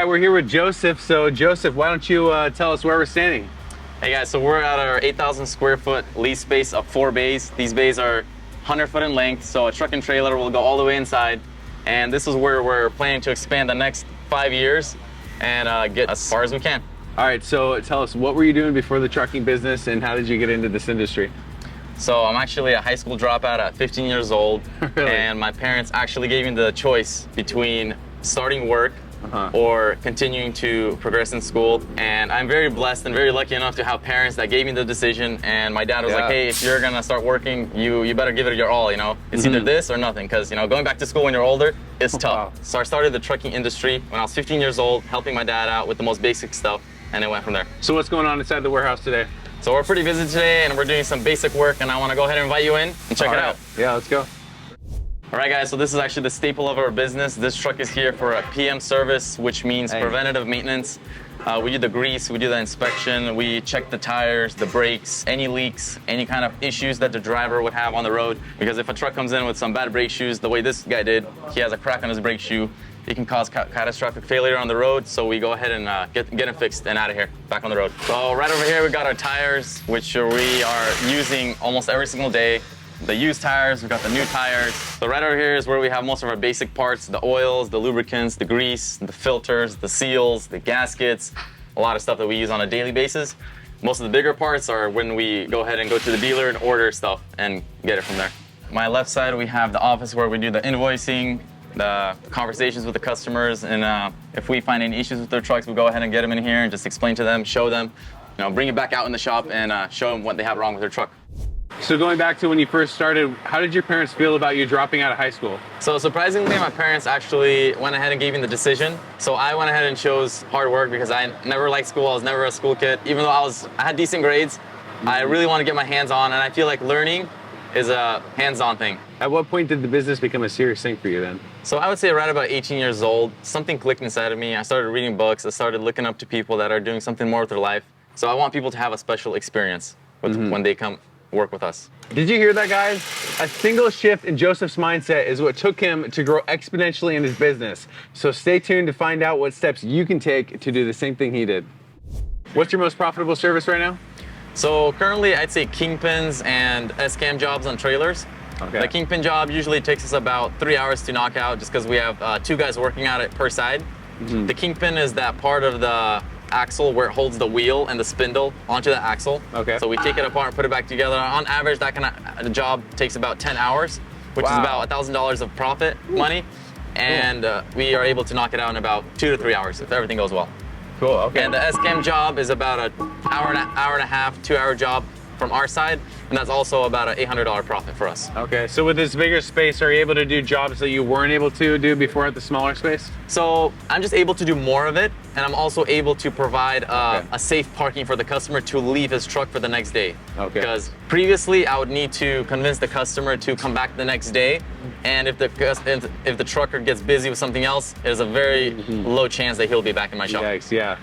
we're here with Joseph. So Joseph, why don't you tell us where we're standing? Hey guys, so we're at our 8,000 square foot lease space of 4 bays. These bays are 100 foot in length, so a truck and trailer will go all the way inside. And this is where we're planning to expand the next 5 years and get as far as we can. All right, so tell us, what were you doing before the trucking business and how did you get into this industry? So I'm actually a high school dropout at 15 years old. Really? And my parents actually gave me the choice between starting work or continuing to progress in school. And I'm very blessed and very lucky enough to have parents that gave me the decision. And my dad was like, hey, if you're gonna start working, you better give it your all, you know? It's either this or nothing, because, you know, going back to school when you're older is tough. Wow. So I started the trucking industry when I was 15 years old, helping my dad out with the most basic stuff, and it went from there. So what's going on inside the warehouse today? So we're pretty busy today, and we're doing some basic work, and I wanna go ahead and invite you in and check it out. Yeah, let's go. All right, guys, so this is actually the staple of our business. This truck is here for a PM service, which means preventative maintenance. We do the grease, we do the inspection, we check the tires, the brakes, any leaks, any kind of issues that the driver would have on the road. Because if a truck comes in with some bad brake shoes, the way this guy did, he has a crack on his brake shoe, it can cause catastrophic failure on the road. So we go ahead and get it fixed and out of here, back on the road. So right over here, we got our tires, which we are using almost every single day. The used tires, we've got the new tires. So right over here is where we have most of our basic parts, the oils, the lubricants, the grease, the filters, the seals, the gaskets, a lot of stuff that we use on a daily basis. Most of the bigger parts are when we go ahead and go to the dealer and order stuff and get it from there. My left side, we have the office where we do the invoicing, the conversations with the customers, and if we find any issues with their trucks, we go ahead and get them in here and just explain to them, show them, you know, bring it back out in the shop and show them what they have wrong with their truck. So going back to when you first started, how did your parents feel about you dropping out of high school? So surprisingly, my parents actually went ahead and gave me the decision. So I went ahead and chose hard work because I never liked school. I was never a school kid. Even though I had decent grades, I really want to get my hands on, and I feel like learning is a hands-on thing. At what point did the business become a serious thing for you then? So I would say right about 18 years old, something clicked inside of me. I started reading books. I started looking up to people that are doing something more with their life. So I want people to have a special experience with when they come work with us. Did you hear that, guys? A single shift in Joseph's mindset is what took him to grow exponentially in his business. So stay tuned to find out what steps you can take to do the same thing he did. What's your most profitable service right now? So currently, I'd say kingpins and SCAM jobs on trailers. Okay. The kingpin job usually takes us about 3 hours to knock out just because we have 2 guys working on it per side. The kingpin is that part of the axle where it holds the wheel and the spindle onto the axle. Okay. So we take it apart and put it back together. On average, that kind of job takes about 10 hours, which is about $1,000 of profit money. And we are able to knock it out in about 2 to 3 hours if everything goes well. Cool, okay. And the SCAM job is about an hour and a half, 2 hour job from our side. And that's also about an $800 profit for us. Okay, so with this bigger space, are you able to do jobs that you weren't able to do before at the smaller space? So I'm just able to do more of it, and I'm also able to provide a safe parking for the customer to leave his truck for the next day. Okay. Because previously I would need to convince the customer to come back the next day, and if the trucker gets busy with something else, there's a very low chance that he'll be back in my shop. Yikes, yeah.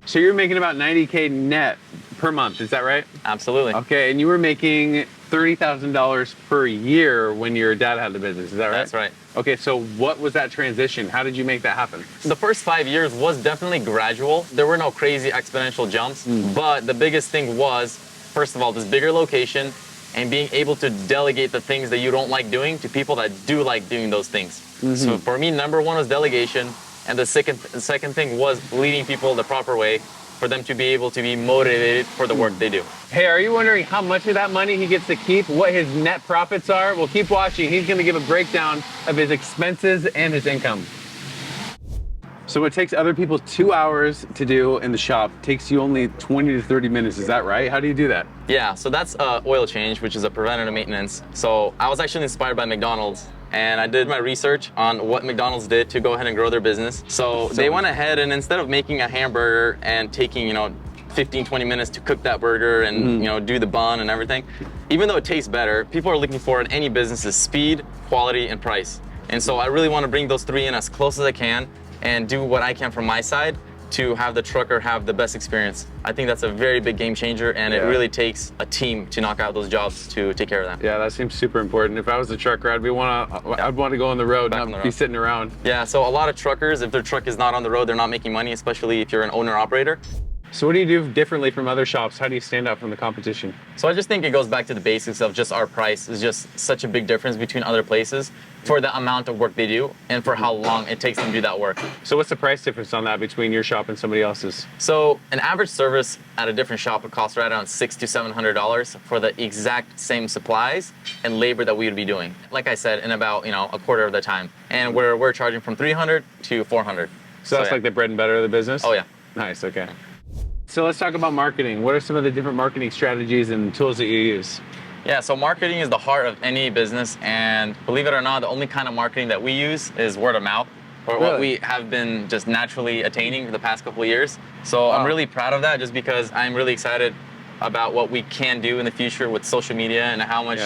So you're making about $90K net per month, is that right? Absolutely. Okay, and you were making $30,000 per year when your dad had the business, is that right? That's right. Okay, so what was that transition? How did you make that happen? The first 5 years was definitely gradual. There were no crazy exponential jumps, but the biggest thing was, first of all, this bigger location and being able to delegate the things that you don't like doing to people that do like doing those things. So for me, number one was delegation, and the second thing was leading people the proper way for them to be able to be motivated for the work they do. Hey, are you wondering how much of that money he gets to keep, what his net profits are? Well, keep watching. He's gonna give a breakdown of his expenses and his income. So what takes other people 2 hours to do in the shop takes you only 20 to 30 minutes, is that right? How do you do that? Yeah, so that's oil change, which is a preventative maintenance. So I was actually inspired by McDonald's, and I did my research on what McDonald's did to go ahead and grow their business. So they went ahead and instead of making a hamburger and taking, 15, 20 minutes to cook that burger and do the bun and everything, even though it tastes better, people are looking for in any business is speed, quality, and price. And so I really want to bring those three in as close as I can and do what I can from my side to have the trucker have the best experience. I think that's a very big game changer, and it really takes a team to knock out those jobs to take care of them. Yeah, that seems super important. If I was a trucker, I'd want to go on the road, not be sitting around. Yeah, so a lot of truckers, if their truck is not on the road, they're not making money, especially if you're an owner-operator. So what do you do differently from other shops? How do you stand out from the competition? So I just think it goes back to the basics of just our price is just such a big difference between other places for the amount of work they do and for how long it takes them to do that work. So what's the price difference on that between your shop and somebody else's? So an average service at a different shop would cost right around $600 to $700 for the exact same supplies and labor that we would be doing. Like I said, in about a quarter of the time. And we're charging from $300 to $400. So that's like the bread and butter of the business? Oh yeah. Nice, okay. So let's talk about marketing. What are some of the different marketing strategies and tools that you use? Yeah, so marketing is the heart of any business, and believe it or not, the only kind of marketing that we use is word of mouth, or what we have been just naturally attaining for the past couple of years. So I'm really proud of that, just because I'm really excited about what we can do in the future with social media and how much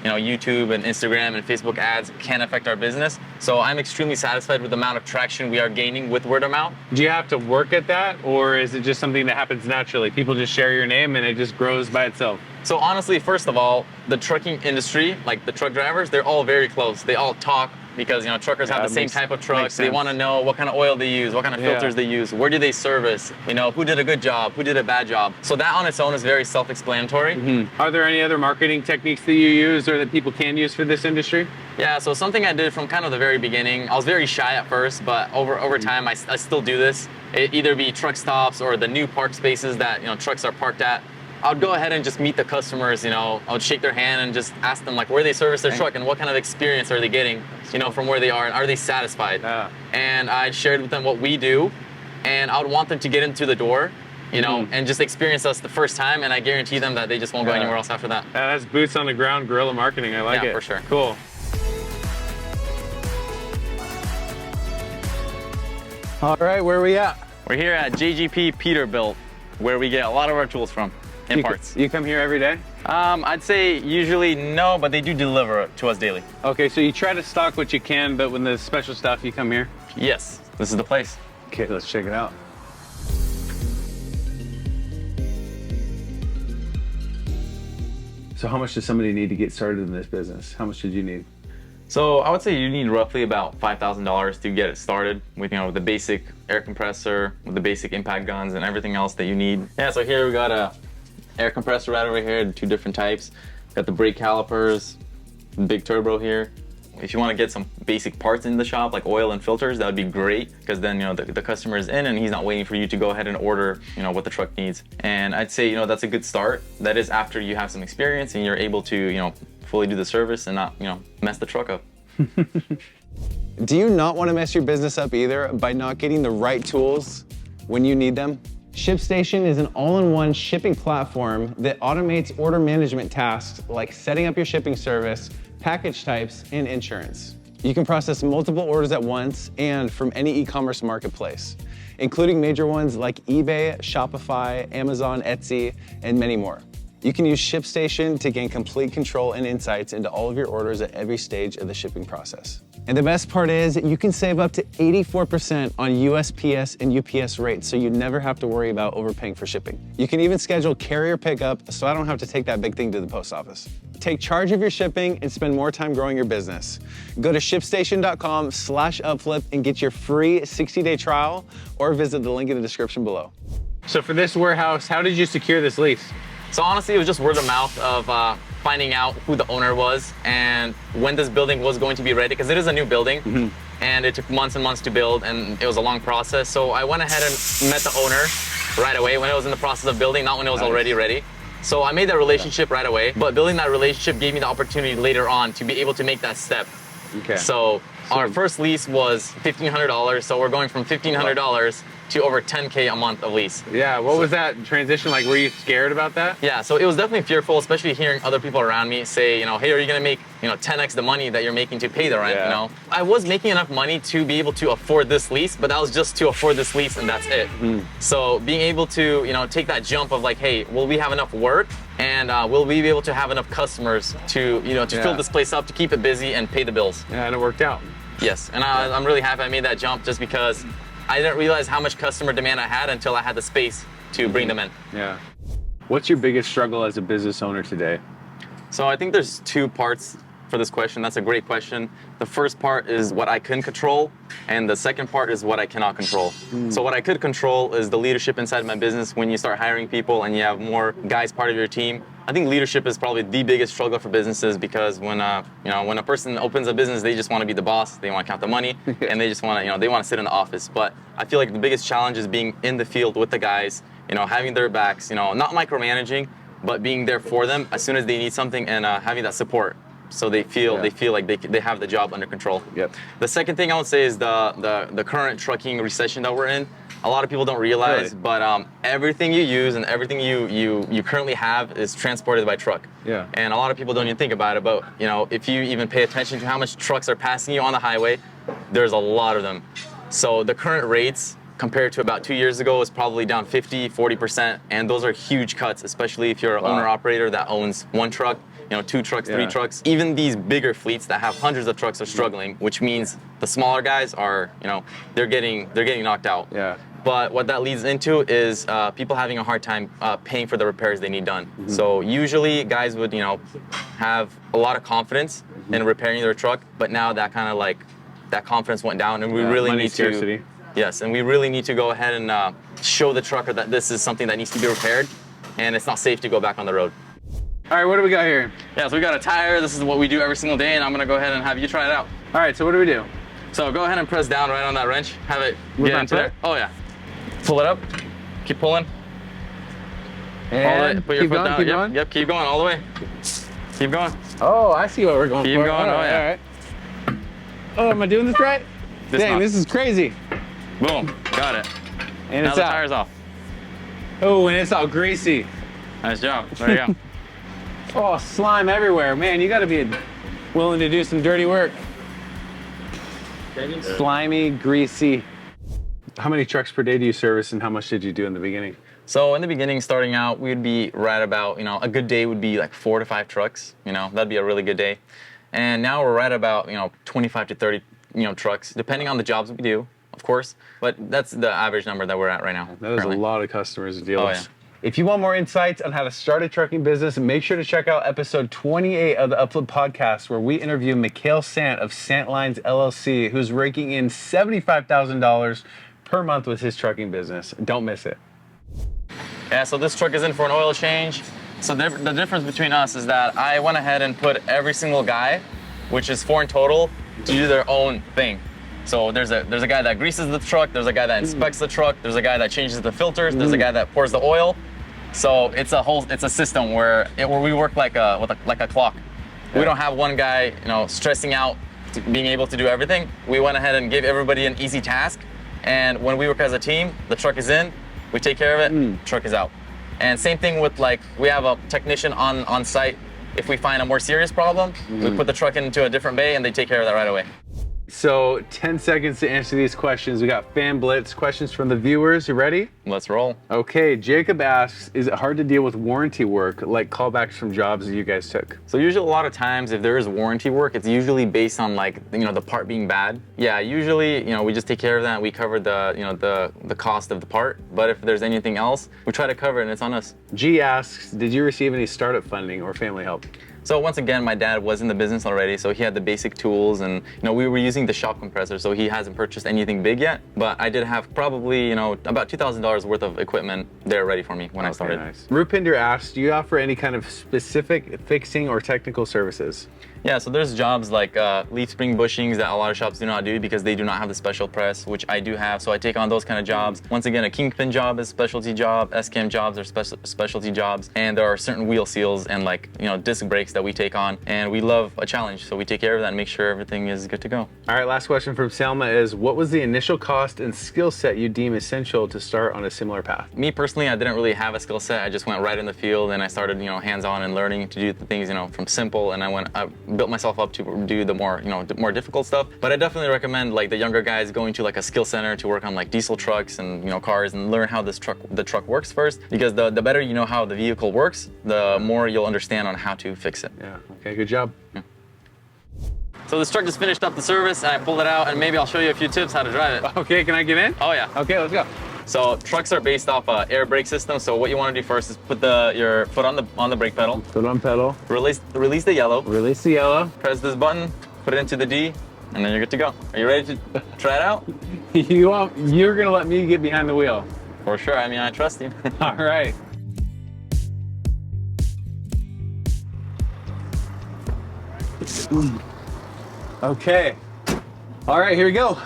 YouTube and Instagram and Facebook ads can affect our business. So I'm extremely satisfied with the amount of traction we are gaining with word of mouth. Do you have to work at that, or is it just something that happens naturally? People just share your name and it just grows by itself? So honestly, first of all, the trucking industry, like the truck drivers, they're all very close. They all talk because truckers have the same type of trucks. They want to know what kind of oil they use, what kind of filters they use, where do they service, who did a good job, who did a bad job. So that on its own is very self-explanatory. Mm-hmm. Are there any other marketing techniques that you use or that people can use for this industry? Yeah, so something I did from kind of the very beginning, I was very shy at first, but over time I still do this. It either be truck stops or the new park spaces that trucks are parked at. I would go ahead and just meet the customers, I would shake their hand and just ask them where they service their truck and what kind of experience are they getting, from where they are, and are they satisfied? Yeah. And I shared with them what we do, and I would want them to get into the door, and just experience us the first time, and I guarantee them that they just won't go anywhere else after that. Yeah, that's boots on the ground, guerrilla marketing. I like it. Yeah, for sure. Cool. All right, where are we at? We're here at JGP Peterbilt, where we get a lot of our tools from. And parts. You come here every day? I'd say usually no, but they do deliver to us daily. Okay, so you try to stock what you can, but when there's special stuff, you come here? Yes, this is the place. Okay, let's check it out. So how much does somebody need to get started in this business? How much did you need? So I would say you need roughly about $5,000 to get it started with, with the basic air compressor, with the basic impact guns and everything else that you need. Yeah, so here we got a air compressor right over here, 2 different types. Got the brake calipers, big turbo here. If you want to get some basic parts in the shop, like oil and filters, that would be great, because then the customer is in and he's not waiting for you to go ahead and order what the truck needs. And I'd say that's a good start. That is after you have some experience and you're able to fully do the service and not mess the truck up. Do you not want to mess your business up either by not getting the right tools when you need them? ShipStation is an all-in-one shipping platform that automates order management tasks like setting up your shipping service, package types, and insurance. You can process multiple orders at once and from any e-commerce marketplace, including major ones like eBay, Shopify, Amazon, Etsy, and many more. You can use ShipStation to gain complete control and insights into all of your orders at every stage of the shipping process. And the best part is you can save up to 84% on USPS and UPS rates, so you never have to worry about overpaying for shipping. You can even schedule carrier pickup, so I don't have to take that big thing to the post office. Take charge of your shipping and spend more time growing your business. Go to shipstation.com/UpFlip and get your free 60-day trial, or visit the link in the description below. So for this warehouse, how did you secure this lease? So honestly, it was just word of mouth of finding out who the owner was and when this building was going to be ready, because it is a new building, and it took months and months to build, and it was a long process. So I went ahead and met the owner right away when it was in the process of building, not when it was already ready. So I made that relationship right away, but building that relationship gave me the opportunity later on to be able to make that step. Okay. So our first lease was $1,500, so we're going from $1,500 to over $10K a month of lease. Yeah, what was that transition like? Were you scared about that? Yeah, so it was definitely fearful, especially hearing other people around me say, hey, are you gonna make 10x the money that you're making to pay the rent? I was making enough money to be able to afford this lease, but that was just to afford this lease and that's it. So being able to take that jump of like, hey, will we have enough work, and will we be able to have enough customers to fill this place up, to keep it busy and pay the bills? Yeah, and it worked out. Yes, and I'm really happy I made that jump, just because I didn't realize how much customer demand I had until I had the space to bring them in. Yeah. What's your biggest struggle as a business owner today? So I think there's two parts for this question. That's a great question. The first part is what I can control, and the second part is what I cannot control. So what I could control is the leadership inside my business. When you start hiring people and you have more guys part of your team, I think leadership is probably the biggest struggle for businesses, because when when a person opens a business, they just want to be the boss, they want to count the money, and they just want to they want to sit in the office. But I feel like the biggest challenge is being in the field with the guys, having their backs, not micromanaging, but being there for them as soon as they need something, and having that support, so they feel like they have the job under control. Yep. The second thing I would say is the current trucking recession that we're in. A lot of people don't realize, but everything you use and everything you currently have is transported by truck. Yeah. And a lot of people don't even think about it, but if you even pay attention to how much trucks are passing you on the highway, there's a lot of them. So the current rates compared to about 2 years ago is probably down 50-40%, and those are huge cuts, especially if you're an owner-operator that owns one truck, 2 trucks, 3 trucks. Even these bigger fleets that have hundreds of trucks are struggling, which means the smaller guys are, they're getting knocked out. Yeah. But what that leads into is people having a hard time paying for the repairs they need done. So usually guys would, have a lot of confidence in repairing their truck, but now that kind of that confidence went down, and we really money need scarcity. Yes, and we really need to go ahead and show the trucker that this is something that needs to be repaired, and it's not safe to go back on the road. All right, what do we got here? Yeah, so we got a tire. This is what we do every single day, and I'm gonna go ahead and have you try it out. All right, so what do we do? So go ahead and press down right on that wrench. Have it With get my into foot? there. Oh yeah. Pull it up. Keep pulling. And Put your keep foot going, down. keep Yep, going. Yep, keep going all the way. Keep going. Oh, I see what we're going Keep for. going, All oh, right, yeah. all right. Oh, am I doing this right? Dang, this is crazy. Boom. Got it. And Now it's the out. tire's off. Oh, and it's all greasy. Nice job. There you go. Oh, slime everywhere. Man, you gotta be willing to do some dirty work. Slimy, greasy. How many trucks per day do you service, and how much did you do in the beginning? So in the beginning, starting out, we'd be right about, a good day would be like 4 to 5 trucks. That'd be a really good day. And now we're right about, 25 to 30, trucks, depending on the jobs we do, of course. But that's the average number that we're at right now. That is currently. a lot of customers to deal with. Yeah. If you want more insights on how to start a trucking business, make sure to check out episode 28 of the UpFlip podcast, where we interview Mikhail Sant of Sant Lines LLC, who's raking in $75,000 per month with his trucking business. Don't miss it. Yeah, so this truck is in for an oil change. So the difference between us is that I went ahead and put every single guy, which is 4 in total, to do their own thing. So there's a guy that greases the truck, there's a guy that inspects the truck, there's a guy that changes the filters, there's a guy that pours the oil. So it's a system where we work like a clock. Yeah. We don't have one guy, stressing out, being able to do everything. We went ahead and gave everybody an easy task, and when we work as a team, the truck is in, we take care of it, truck is out. And same thing with we have a technician on site. If we find a more serious problem, we put the truck into a different bay and they take care of that right away. So 10 seconds to answer these questions. We got fan blitz questions from the viewers. You ready? Let's roll. Okay, Jacob asks, is it hard to deal with warranty work, like callbacks from jobs that you guys took? So usually a lot of times if there is warranty work, it's usually based on the part being bad. Yeah, usually, we just take care of that. We cover the cost of the part. But if there's anything else, we try to cover it and it's on us. G asks, did you receive any startup funding or family help? So once again, my dad was in the business already, so he had the basic tools, and we were using the shop compressor, so he hasn't purchased anything big yet. But I did have probably about $2,000 worth of equipment there ready for me when I started. Nice. Rupinder asks, do you offer any kind of specific fixing or technical services? Yeah, so there's jobs like leaf spring bushings that a lot of shops do not do because they do not have the special press, which I do have, so I take on those kind of jobs. Once again, a kingpin job is a specialty job, SCAM jobs are specialty jobs, and there are certain wheel seals and disc brakes that we take on, and we love a challenge, so we take care of that and make sure everything is good to go. All right, last question from Selma is, what was the initial cost and skill set you deem essential to start on a similar path? Me personally, I didn't really have a skill set. I just went right in the field and I started, hands-on and learning to do the things, from simple, and I built myself up to do the more, more difficult stuff. But I definitely recommend the younger guys going to a skill center to work on diesel trucks and cars and learn how the truck works first, because the better you know how the vehicle works, the more you'll understand on how to fix it. Yeah, okay, good job. Yeah. So this truck just finished up the service, and I pulled it out, and maybe I'll show you a few tips how to drive it. Okay, can I get in? Oh yeah. Okay, let's go. So trucks are based off a air brake system. So what you want to do first is put your foot on the brake pedal. Foot on pedal. Release the yellow. Release the yellow. Press this button, put it into the D, and then you're good to go. Are you ready to try it out? You're gonna let me get behind the wheel. For sure. I mean, I trust you. All right. Okay. All right, here we go.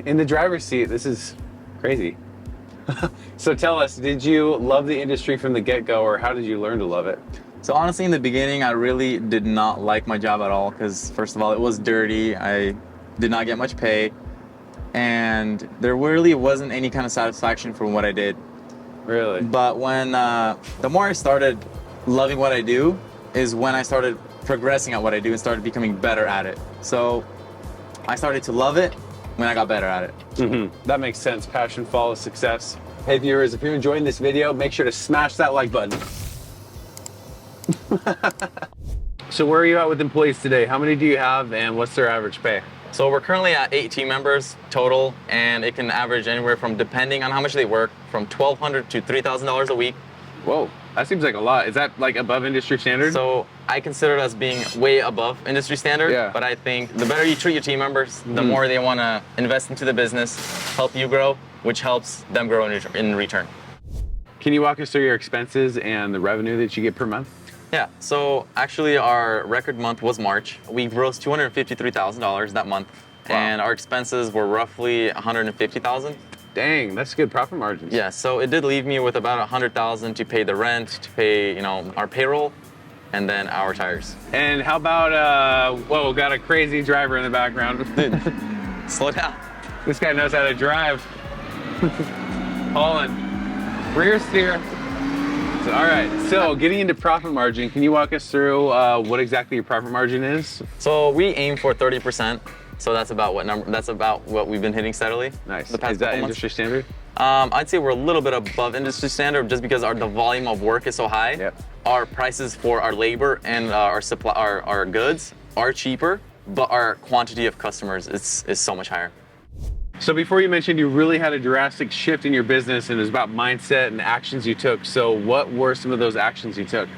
In the driver's seat. This is crazy. So tell us, did you love the industry from the get-go, or how did you learn to love it? So honestly, in the beginning, I really did not like my job at all because first of all, it was dirty. I did not get much pay, and there really wasn't any kind of satisfaction from what I did. Really? But when the more I started loving what I do is when I started progressing at what I do and started becoming better at it. So I started to love it when I got better at it. Mm-hmm. That makes sense. Passion follows success. Hey viewers, if you're enjoying this video, make sure to smash that like button. So where are you at with employees today? How many do you have, and what's their average pay? So we're currently at 8 team members total, and it can average anywhere from, depending on how much they work, from $1,200 to $3,000 a week. Whoa, that seems like a lot. Is that like above industry standard? So I consider it as being way above industry standard, Yeah. but I think the better you treat your team members, the more they want to invest into the business, help you grow, which helps them grow in return. Can you walk us through your expenses and the revenue that you get per month? Yeah, so actually our record month was March. We grossed $253,000 that month, Wow. and our expenses were roughly $150,000. Dang, that's good profit margins. Yeah, so it did leave me with about $100,000 to pay the rent, to pay, our payroll, and then our tires. And how about, whoa, got a crazy driver in the background. Slow down. This guy knows how to drive. Holland, rear steer. So, all right, so getting into profit margin, can you walk us through what exactly your profit margin is? So we aim for 30%. So that's about what number? That's about what we've been hitting steadily. Nice. The past Is that couple months. industry standard? I'd say we're a little bit above industry standard just because the volume of work is so high. Yep. Our prices for our labor and our goods are cheaper, but our quantity of customers is so much higher. So before you mentioned you really had a drastic shift in your business and it was about mindset and actions you took. So what were some of those actions you took?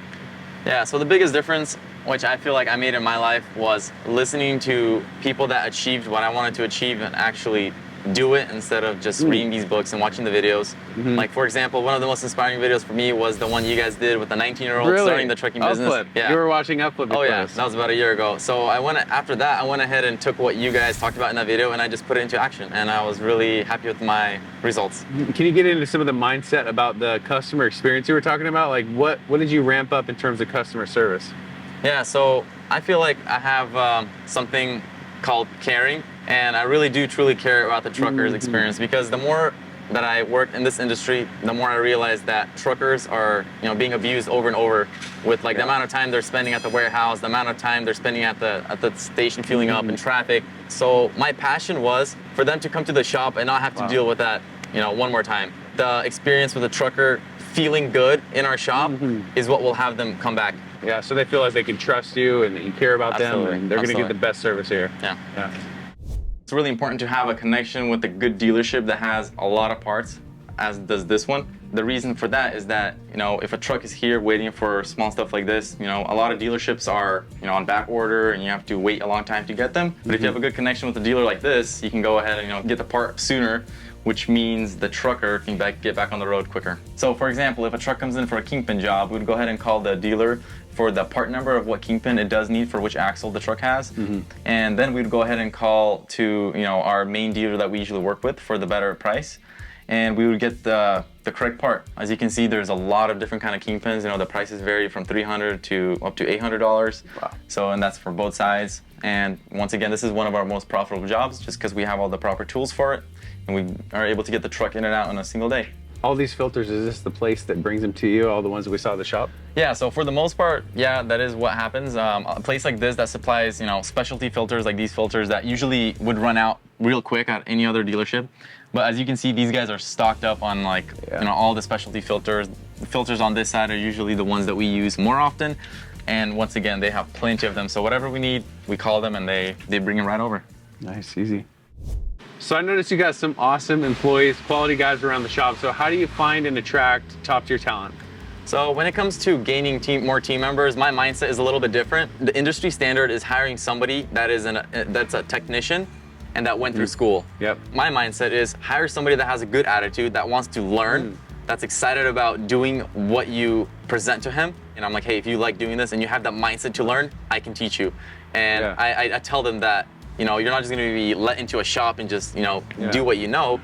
Yeah, so the biggest difference, which I feel like I made in my life, was listening to people that achieved what I wanted to achieve and actually do it instead of just reading these books and watching the videos. Like, for example, one of the most inspiring videos for me was the one you guys did with the 19-year-old starting the trucking business. UpFlip. Yeah. You were watching UpFlip. Oh yeah, that was about a year ago. So after that, I went ahead and took what you guys talked about in that video and I just put it into action, and I was really happy with my results. Can you get into some of the mindset about the customer experience you were talking about? Like what did you ramp up in terms of customer service? Yeah, so I feel like I have something called caring, and I really do truly care about the trucker's experience, because the more that I work in this industry, the more I realize that truckers are, being abused over and over with the amount of time they're spending at the warehouse, the amount of time they're spending at the station fueling up in traffic. So my passion was for them to come to the shop and not have to deal with that, one more time. The experience with a trucker feeling good in our shop is what will have them come back. Yeah, so they feel like they can trust you and that you care about Absolutely. them, and they're going to get the best service here. Yeah. Yeah. It's really important to have a connection with a good dealership that has a lot of parts, as does this one. The reason for that is that, if a truck is here waiting for small stuff like this, a lot of dealerships are, on back order and you have to wait a long time to get them. But if you have a good connection with a dealer like this, you can go ahead and, get the part sooner, which means the trucker can get back on the road quicker. So for example, if a truck comes in for a kingpin job, we'd go ahead and call the dealer for the part number of what kingpin it does need for which axle the truck has. And then we'd go ahead and call to our main dealer that we usually work with for the better price. And we would get the correct part. As you can see, there's a lot of different kind of kingpins. The prices vary from $300 to up to $800. Wow. So, and that's for both sides. And once again, this is one of our most profitable jobs just because we have all the proper tools for it. And we are able to get the truck in and out in a single day. All these filters, is this the place that brings them to you, all the ones that we saw at the shop? Yeah, so for the most part, yeah, that is what happens. A place like this that supplies, specialty filters like these filters that usually would run out real quick at any other dealership. But as you can see, these guys are stocked up on all the specialty filters. The filters on this side are usually the ones that we use more often. And once again, they have plenty of them. So whatever we need, we call them and they bring it right over. Nice, easy. So I noticed you got some awesome employees, quality guys around the shop. So how do you find and attract top tier talent? So when it comes to gaining more team members, my mindset is a little bit different. The industry standard is hiring somebody that is that's a technician and that went through school. Yep. My mindset is hire somebody that has a good attitude, that wants to learn, that's excited about doing what you present to him. And I'm like, hey, if you like doing this and you have that mindset to learn, I can teach you. And I tell them that, you're not just gonna be let into a shop and just, do what you know.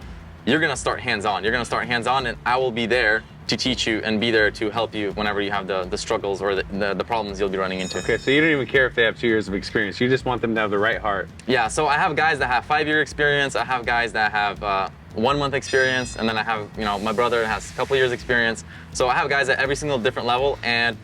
You're gonna start hands-on. You're gonna start hands-on and I will be there to teach you and be there to help you whenever you have the struggles or the problems you'll be running into. Okay, so you don't even care if they have 2 years of experience. You just want them to have the right heart. Yeah, so I have guys that have 5-year experience. I have guys that have 1 month experience. And then I have, my brother has a couple years experience. So I have guys at every single different level. And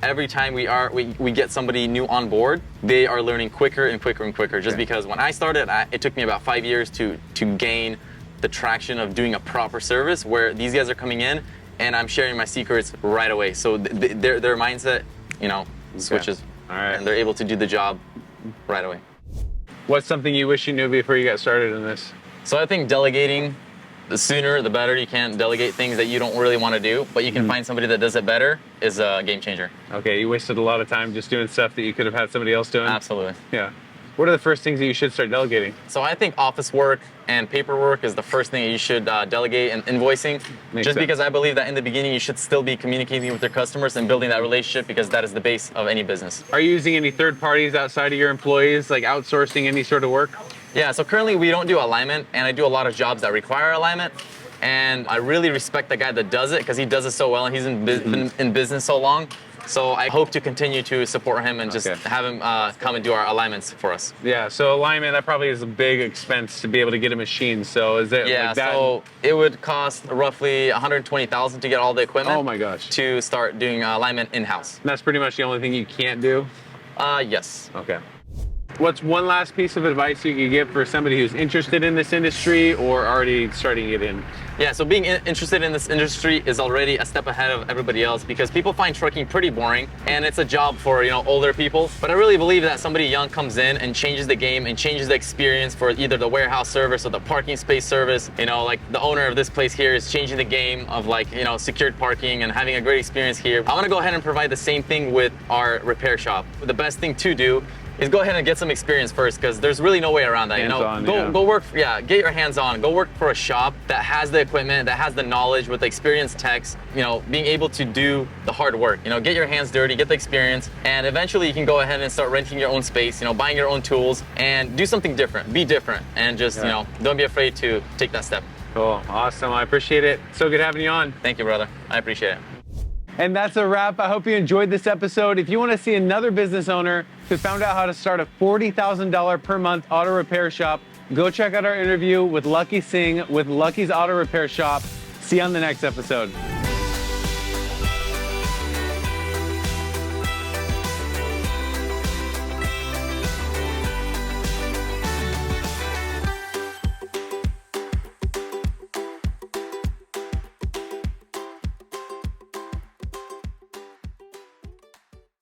every time we get somebody new on board, they are learning quicker and quicker and quicker. Just because when I started, it took me about 5 years to gain the traction of doing a proper service, where these guys are coming in and I'm sharing my secrets right away. So their mindset, switches. All right. And they're able to do the job right away. What's something you wish you knew before you got started in this? So I think delegating, the sooner the better. You can't delegate things that you don't really want to do, but you can find somebody that does it better is a game changer. Okay, you wasted a lot of time just doing stuff that you could have had somebody else doing? Absolutely. Yeah. What are the first things that you should start delegating? So I think office work and paperwork is the first thing that you should delegate, and invoicing. Makes just sense. because I believe that in the beginning you should still be communicating with your customers and building that relationship, because that is the base of any business. Are you using any third parties outside of your employees, like outsourcing any sort of work? Yeah, so currently we don't do alignment, and I do a lot of jobs that require alignment. And I really respect the guy that does it because he does it so well and he's been in business so long. So I hope to continue to support him and just have him come and do our alignments for us. Yeah, so alignment, that probably is a big expense to be able to get a machine. So is it like that? So it would cost roughly $120,000 to get all the equipment. Oh my gosh. To start doing alignment in-house. That's pretty much the only thing you can't do? Yes. Okay. What's one last piece of advice you could give for somebody who's interested in this industry or already starting it in? Yeah, so being interested in this industry is already a step ahead of everybody else, because people find trucking pretty boring and it's a job for, older people. But I really believe that somebody young comes in and changes the game and changes the experience for either the warehouse service or the parking space service. Like the owner of this place here is changing the game of secured parking and having a great experience here. I want to go ahead and provide the same thing with our repair shop. The best thing to do is go ahead and get some experience first, because there's really no way around that. Go work, get your hands on. Go work for a shop that has the equipment, that has the knowledge with the experienced techs, being able to do the hard work. Get your hands dirty, get the experience, and eventually you can go ahead and start renting your own space, buying your own tools, and do something different. Be different, and just, don't be afraid to take that step. Cool, awesome, I appreciate it. So good having you on. Thank you, brother. I appreciate it. And that's a wrap. I hope you enjoyed this episode. If you want to see another business owner who found out how to start a $40,000 per month auto repair shop, go check out our interview with Lucky Singh with Lucky's Auto Repair Shop. See you on the next episode.